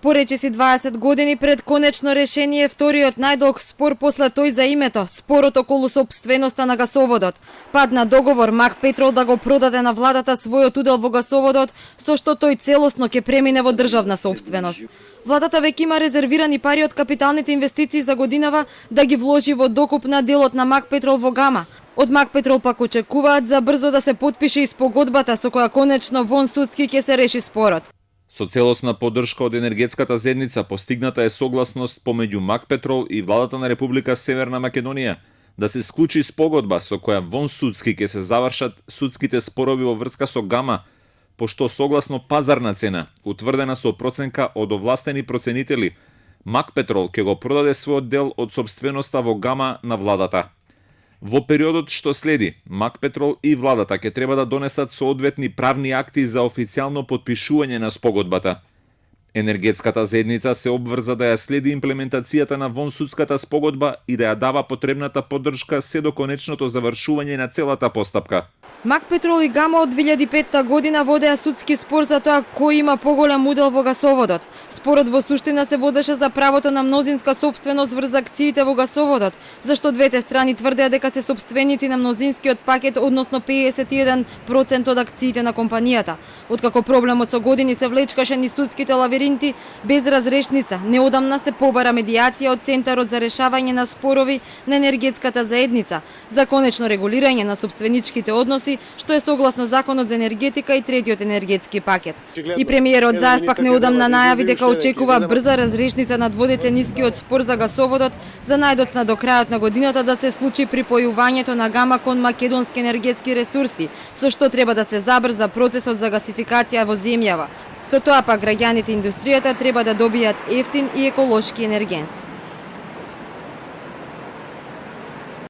Поречиси 20 години пред конечно решение вториот најдолг спор после тој за името, спорот околу сопственоста на гасоводот. Падна договор Мак Петрол да го продаде на владата својот удел во гасоводот, со што тој целосно ќе премине во државна сопственост. Владата веќе има резервирани пари од капиталните инвестиции за годинава да ги вложи во докуп на делот на Мак Петрол во Гама. Од Мак Петрол пак очекуваат за брзо да се потпише и спогодбата со која конечно вон судски ќе се реши спорот. Со целосна поддршка од енергетската заедница постигната е согласност помеѓу Мак Петрол и владата на Република Северна Македонија да се склучи спогодба со која вон судски ќе се завршат судските спорови во врска со Гама, пошто согласно пазарна цена, утврдена со проценка од овластени проценители, Мак Петрол ќе го продаде својот дел од собственоста во Гама на владата. Во периодот што следи, Мак Петрол и владата ќе треба да донесат соодветни правни акти за официјално потпишување на спогодбата. Енергетската заедница се обврза да ја следи имплементацијата на вонсудската спогодба и да ја дава потребната поддршка се до конечното завршување на целата постапка. Мак Петрол и Гама од 2005 година водеа судски спор за тоа кој има поголем удел во гасоводот. Спорот во суштина се водеше за правото на мнозинска сопственост врз акциите во гасоводот, зашто двете страни тврдеа дека се сопственици на мнозинскиот пакет, односно 51% од акциите на компанијата. Откако проблемот со години се влечкаше низ судските лавиринти без разрешница, неодамна се побара медијација од Центарот за решавање на спорови на енергетската заедница за конечно регулирање на сопственичките односи, што е согласно Законот за енергетика и третиот енергетски пакет. И премиерот Заев пак неодамна најави дека очекува брза разрешница на дводеценискиот спор за гасоводот за најдоцна до крајот на годината да се случи припојувањето на Гама кон македонски енергетски ресурси, со што треба да се забрза процесот за гасификација во земјава. Со тоа пак граѓаните и индустријата треба да добијат ефтин и еколошки енергенс.